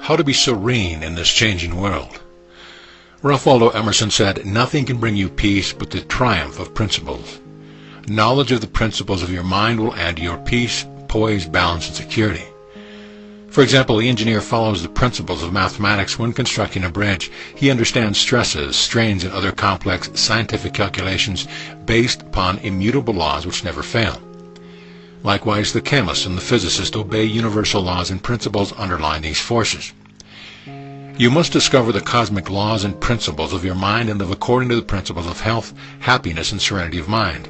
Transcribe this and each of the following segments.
How to be serene in this changing world. Ralph Waldo Emerson said, "Nothing can bring you peace but the triumph of principles." Knowledge of the principles of your mind will add to your peace, poise, balance, and security. For example, the engineer follows the principles of mathematics when constructing a bridge. He understands stresses, strains, and other complex scientific calculations based upon immutable laws which never fail. Likewise, the chemist and the physicist obey universal laws and principles underlying these forces. You must discover the cosmic laws and principles of your mind and live according to the principles of health, happiness, and serenity of mind.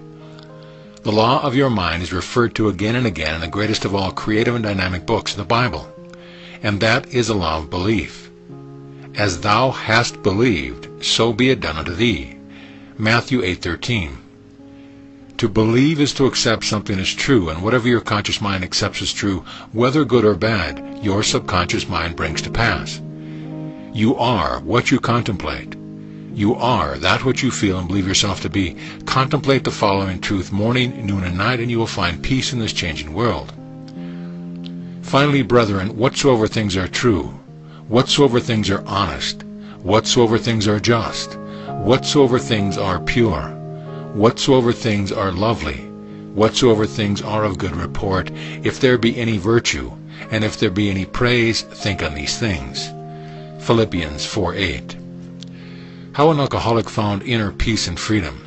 The law of your mind is referred to again and again in the greatest of all creative and dynamic books, the Bible, and that is the law of belief. As thou hast believed, so be it done unto thee. Matthew 8:13. To believe is to accept something as true, and whatever your conscious mind accepts as true, whether good or bad, your subconscious mind brings to pass. You are what you contemplate. You are that which you feel and believe yourself to be. Contemplate the following truth morning, noon, and night, and you will find peace in this changing world. Finally, brethren, whatsoever things are true, whatsoever things are honest, whatsoever things are just, whatsoever things are pure, whatsoever things are lovely, whatsoever things are of good report, if there be any virtue, and if there be any praise, think on these things. Philippians 4:8. How an alcoholic found inner peace and freedom.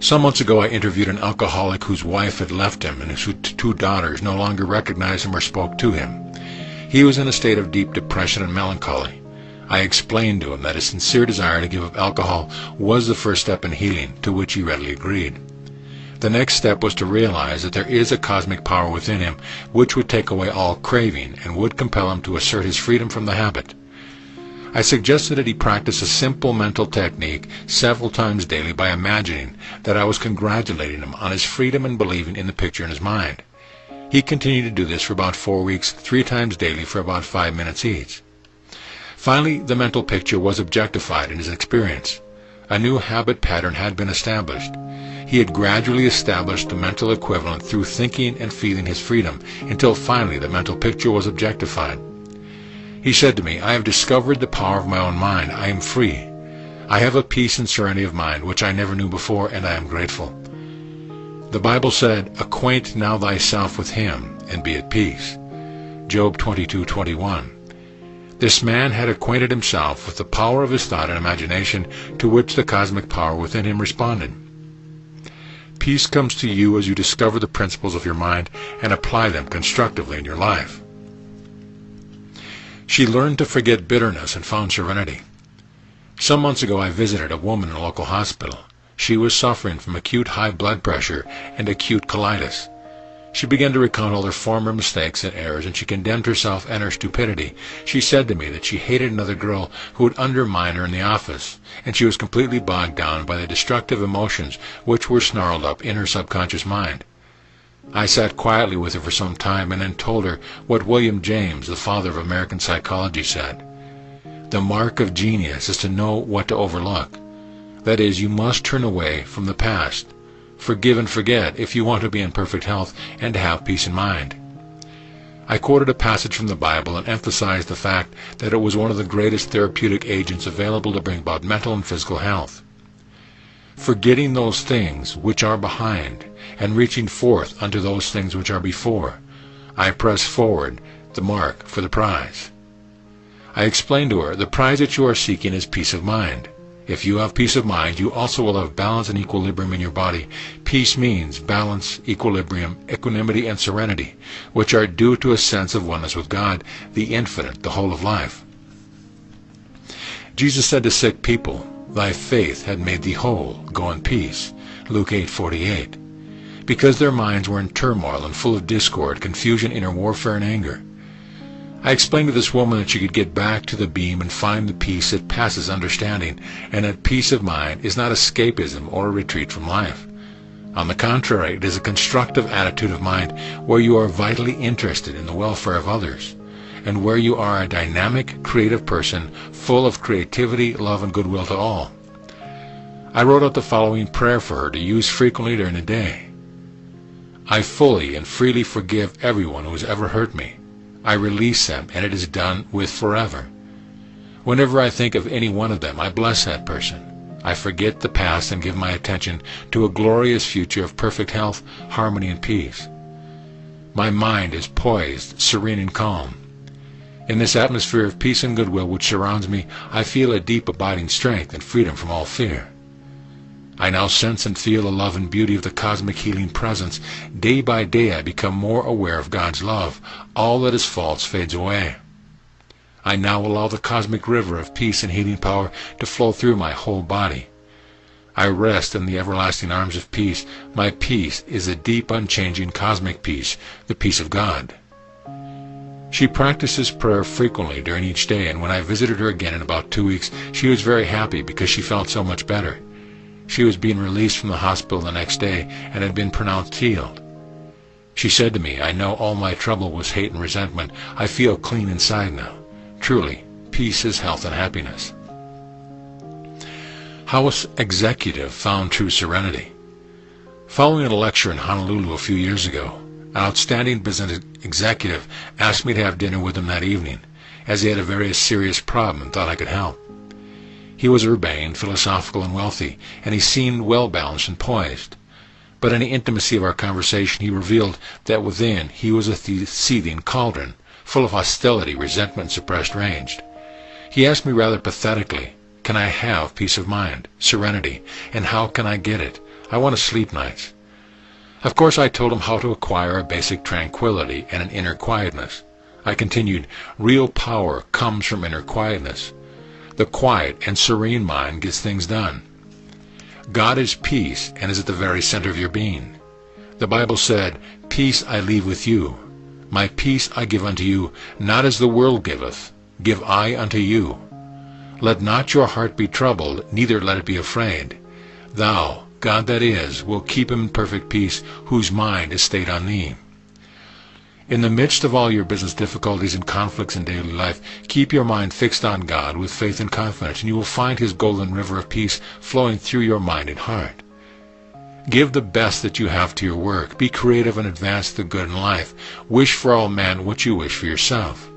Some months ago I interviewed an alcoholic whose wife had left him and whose two daughters no longer recognized him or spoke to him. He was in a state of deep depression and melancholy. I explained to him that his sincere desire to give up alcohol was the first step in healing, to which he readily agreed. The next step was to realize that there is a cosmic power within him which would take away all craving and would compel him to assert his freedom from the habit. I suggested that he practice a simple mental technique several times daily by imagining that I was congratulating him on his freedom and believing in the picture in his mind. He continued to do this for about 4 weeks, 3 times daily for about 5 minutes each. Finally, the mental picture was objectified in his experience. A new habit pattern had been established. He had gradually established the mental equivalent through thinking and feeling his freedom, until finally the mental picture was objectified. He said to me, "I have discovered the power of my own mind. I am free. I have a peace and serenity of mind which I never knew before, and I am grateful." The Bible said, "Acquaint now thyself with him, and be at peace." Job 22:21. This man had acquainted himself with the power of his thought and imagination, to which the cosmic power within him responded. Peace comes to you as you discover the principles of your mind and apply them constructively in your life. She learned to forget bitterness and found serenity. Some months ago I visited a woman in a local hospital. She was suffering from acute high blood pressure and acute colitis. She began to recount all her former mistakes and errors, and she condemned herself and her stupidity. She said to me that she hated another girl who would undermine her in the office, and she was completely bogged down by the destructive emotions which were snarled up in her subconscious mind. I sat quietly with her for some time and then told her what William James, the father of American psychology, said. The mark of genius is to know what to overlook. That is, you must turn away from the past. Forgive and forget if you want to be in perfect health and to have peace in mind. I quoted a passage from the Bible and emphasized the fact that it was one of the greatest therapeutic agents available to bring about mental and physical health. Forgetting those things which are behind, and reaching forth unto those things which are before, I press forward the mark for the prize. I explained to her, the prize that you are seeking is peace of mind. If you have peace of mind, you also will have balance and equilibrium in your body. Peace means balance, equilibrium, equanimity, and serenity, which are due to a sense of oneness with God, the infinite, the whole of life. Jesus said to sick people, "Thy faith had made thee whole. Go in peace." Luke 8:48. Because their minds were in turmoil and full of discord, confusion, inner warfare, and anger. I explained to this woman that she could get back to the beam and find the peace that passes understanding, and that peace of mind is not escapism or a retreat from life. On the contrary, it is a constructive attitude of mind where you are vitally interested in the welfare of others, and where you are a dynamic, creative person full of creativity, love, and goodwill to all. I wrote out the following prayer for her to use frequently during the day. I fully and freely forgive everyone who has ever hurt me. I release them, and it is done with forever. Whenever I think of any one of them, I bless that person. I forget the past and give my attention to a glorious future of perfect health, harmony, and peace. My mind is poised, serene, and calm. In this atmosphere of peace and goodwill which surrounds me, I feel a deep abiding strength and freedom from all fear. I now sense and feel the love and beauty of the cosmic healing presence. Day by day I become more aware of God's love. All that is false fades away. I now allow the cosmic river of peace and healing power to flow through my whole body. I rest in the everlasting arms of peace. My peace is a deep, unchanging cosmic peace, the peace of God. She practices prayer frequently during each day, and when I visited her again in about 2 weeks, she was very happy because she felt so much better. She was being released from the hospital the next day and had been pronounced healed. She said to me, "I know all my trouble was hate and resentment. I feel clean inside now." Truly, peace is health and happiness. How an executive found true serenity. Following a lecture in Honolulu a few years ago, an outstanding business executive asked me to have dinner with him that evening, as he had a very serious problem and thought I could help. He was urbane, philosophical, and wealthy, and he seemed well-balanced and poised. But in the intimacy of our conversation, he revealed that within he was a seething cauldron, full of hostility, resentment, and suppressed rage. He asked me rather pathetically, "Can I have peace of mind, serenity, and how can I get it? I want to sleep nights." Of course, I told him how to acquire a basic tranquility and an inner quietness. I continued, "Real power comes from inner quietness. The quiet and serene mind gets things done. God is peace and is at the very center of your being. The Bible said, 'Peace I leave with you. My peace I give unto you, not as the world giveth, give I unto you. Let not your heart be troubled, neither let it be afraid. Thou, God that is, will keep him in perfect peace, whose mind is stayed on thee.'" In the midst of all your business difficulties and conflicts in daily life, keep your mind fixed on God with faith and confidence, and you will find his golden river of peace flowing through your mind and heart. Give the best that you have to your work. Be creative and advance the good in life. Wish for all men what you wish for yourself.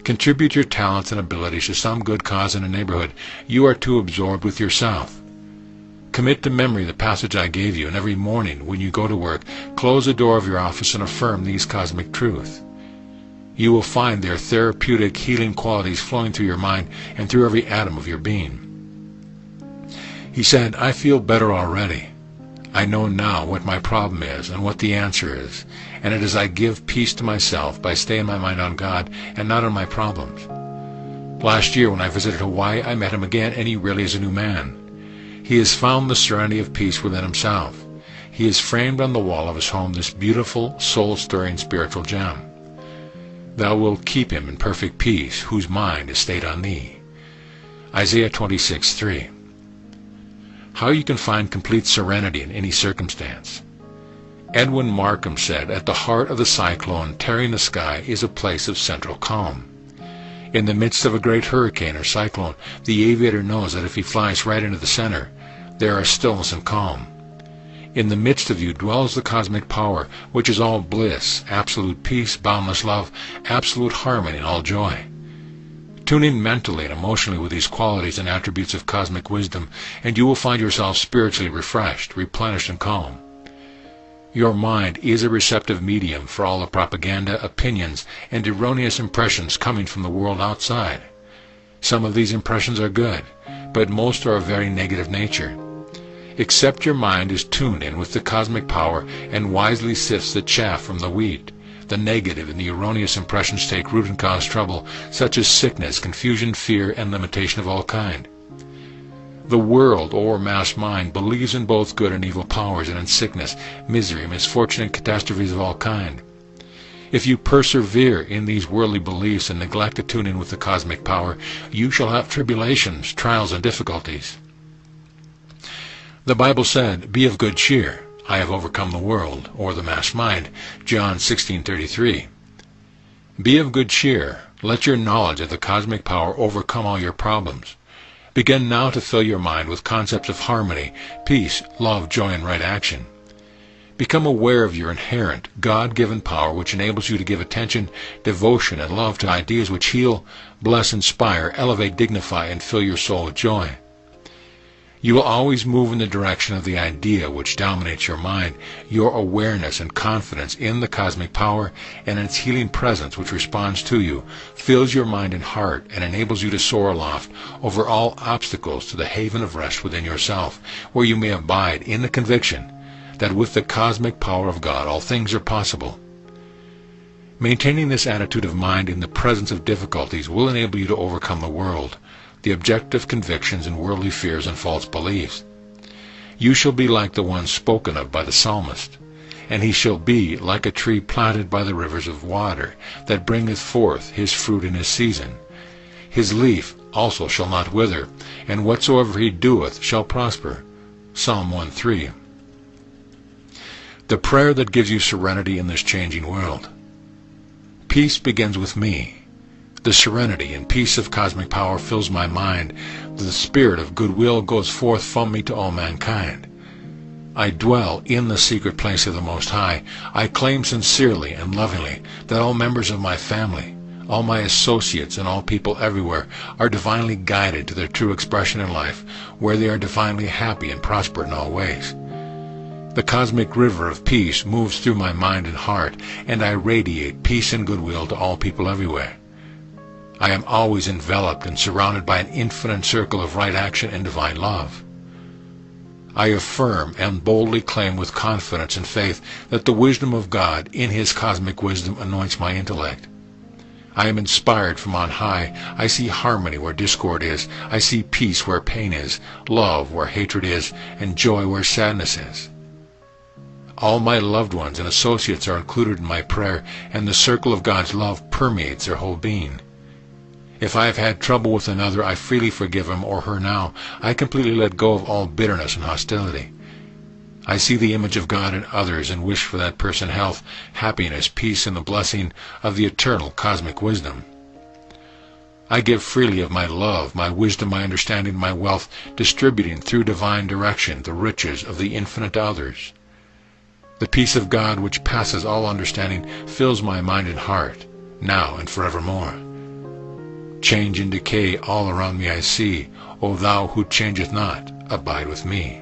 Contribute your talents and abilities to some good cause in a neighborhood. You are too absorbed with yourself. Commit to memory the passage I gave you, and every morning when you go to work, close the door of your office and affirm these cosmic truths. You will find their therapeutic, healing qualities flowing through your mind and through every atom of your being. He said, "I feel better already. I know now what my problem is and what the answer is, and it is I give peace to myself by staying my mind on God and not on my problems." Last year when I visited Hawaii, I met him again, and he really is a new man. He has found the serenity of peace within himself. He has framed on the wall of his home this beautiful, soul-stirring spiritual gem. "Thou wilt keep him in perfect peace, whose mind is stayed on thee." Isaiah 26:3. How you can find complete serenity in any circumstance. Edwin Markham said, "At the heart of the cyclone tearing the sky is a place of central calm." In the midst of a great hurricane or cyclone, the aviator knows that if he flies right into the center, there are stillness and calm. In the midst of you dwells the cosmic power, which is all bliss, absolute peace, boundless love, absolute harmony, and all joy. Tune in mentally and emotionally with these qualities and attributes of cosmic wisdom, and you will find yourself spiritually refreshed, replenished, and calm. Your mind is a receptive medium for all the propaganda, opinions, and erroneous impressions coming from the world outside. Some of these impressions are good, but most are of very negative nature. Except your mind is tuned in with the cosmic power and wisely sifts the chaff from the wheat, the negative and the erroneous impressions take root and cause trouble, such as sickness, confusion, fear, and limitation of all kind. The world, or mass mind, believes in both good and evil powers, and in sickness, misery, misfortune, and catastrophes of all kind. If you persevere in these worldly beliefs and neglect to tune in with the cosmic power, you shall have tribulations, trials, and difficulties. The Bible said, "Be of good cheer. I have overcome the world," or the mass mind, John 16:33. Be of good cheer. Let your knowledge of the cosmic power overcome all your problems. Begin now to fill your mind with concepts of harmony, peace, love, joy, and right action. Become aware of your inherent, God-given power which enables you to give attention, devotion, and love to ideas which heal, bless, inspire, elevate, dignify, and fill your soul with joy. You will always move in the direction of the idea which dominates your mind, your awareness and confidence in the cosmic power and its healing presence which responds to you, fills your mind and heart, and enables you to soar aloft over all obstacles to the haven of rest within yourself, where you may abide in the conviction that with the cosmic power of God all things are possible. Maintaining this attitude of mind in the presence of difficulties will enable you to overcome the world, the objective convictions and worldly fears and false beliefs. You shall be like the one spoken of by the psalmist, and he shall be like a tree planted by the rivers of water, that bringeth forth his fruit in his season. His leaf also shall not wither, and whatsoever he doeth shall prosper. Psalm 1:3. The prayer that gives you serenity in this changing world. Peace begins with me. The serenity and peace of cosmic power fills my mind. The spirit of goodwill goes forth from me to all mankind. I dwell in the secret place of the Most High. I claim sincerely and lovingly that all members of my family, all my associates, and all people everywhere are divinely guided to their true expression in life, where they are divinely happy and prosper in all ways. The cosmic river of peace moves through my mind and heart, and I radiate peace and goodwill to all people everywhere. I am always enveloped and surrounded by an infinite circle of right action and divine love. I affirm and boldly claim with confidence and faith that the wisdom of God in his cosmic wisdom anoints my intellect. I am inspired from on high. I see harmony where discord is. I see peace where pain is, love where hatred is, and joy where sadness is. All my loved ones and associates are included in my prayer, and the circle of God's love permeates their whole being. If I have had trouble with another, I freely forgive him or her now. I completely let go of all bitterness and hostility. I see the image of God in others and wish for that person health, happiness, peace, and the blessing of the eternal cosmic wisdom. I give freely of my love, my wisdom, my understanding, my wealth, distributing through divine direction the riches of the infinite to others. The peace of God which passes all understanding fills my mind and heart, now and forevermore. Change and decay all around me I see. O thou who changeth not, abide with me.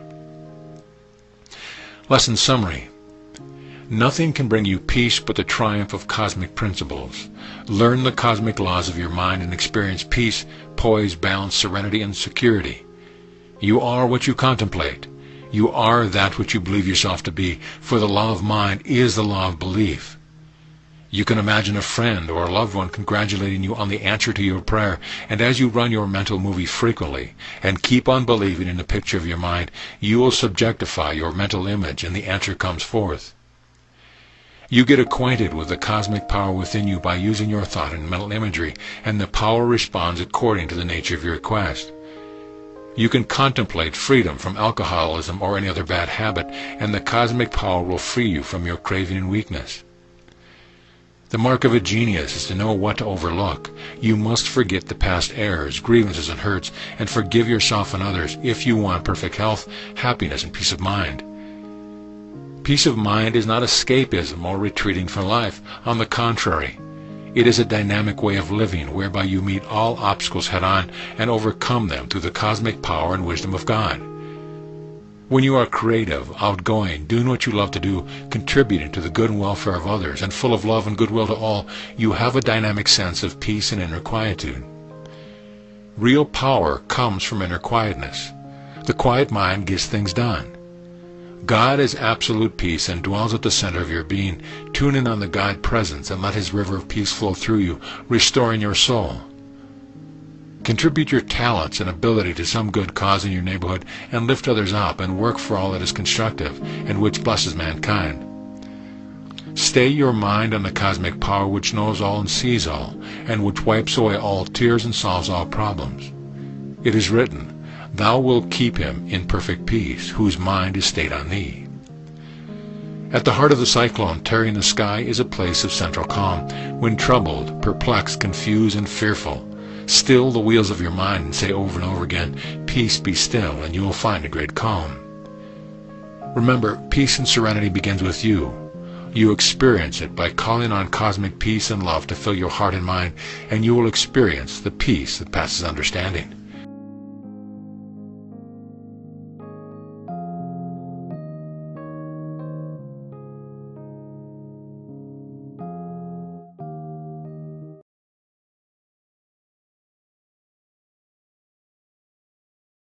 Lesson summary. Nothing can bring you peace but the triumph of cosmic principles. Learn the cosmic laws of your mind and experience peace, poise, balance, serenity, and security. You are what you contemplate. You are that which you believe yourself to be, for the law of mind is the law of belief. You can imagine a friend or a loved one congratulating you on the answer to your prayer, and as you run your mental movie frequently and keep on believing in the picture of your mind, you will subjectify your mental image and the answer comes forth. You get acquainted with the cosmic power within you by using your thought and mental imagery, and the power responds according to the nature of your request. You can contemplate freedom from alcoholism or any other bad habit, and the cosmic power will free you from your craving and weakness. The mark of a genius is to know what to overlook. You must forget the past errors, grievances, and hurts, and forgive yourself and others if you want perfect health, happiness, and peace of mind. Peace of mind is not escapism or retreating from life. On the contrary, it is a dynamic way of living whereby you meet all obstacles head-on and overcome them through the cosmic power and wisdom of God. When you are creative, outgoing, doing what you love to do, contributing to the good and welfare of others, and full of love and goodwill to all, you have a dynamic sense of peace and inner quietude. Real power comes from inner quietness. The quiet mind gets things done. God is absolute peace and dwells at the center of your being. Tune in on the God presence and let his river of peace flow through you, restoring your soul. Contribute your talents and ability to some good cause in your neighborhood and lift others up and work for all that is constructive and which blesses mankind. Stay your mind on the cosmic power which knows all and sees all, and which wipes away all tears and solves all problems. It is written, "Thou wilt keep him in perfect peace, whose mind is stayed on thee." At the heart of the cyclone tearing the sky is a place of central calm. When troubled, perplexed, confused, and fearful, still the wheels of your mind and say over and over again, "Peace, be still," and you will find a great calm. Remember, peace and serenity begins with you. You experience it by calling on cosmic peace and love to fill your heart and mind, and you will experience the peace that passes understanding.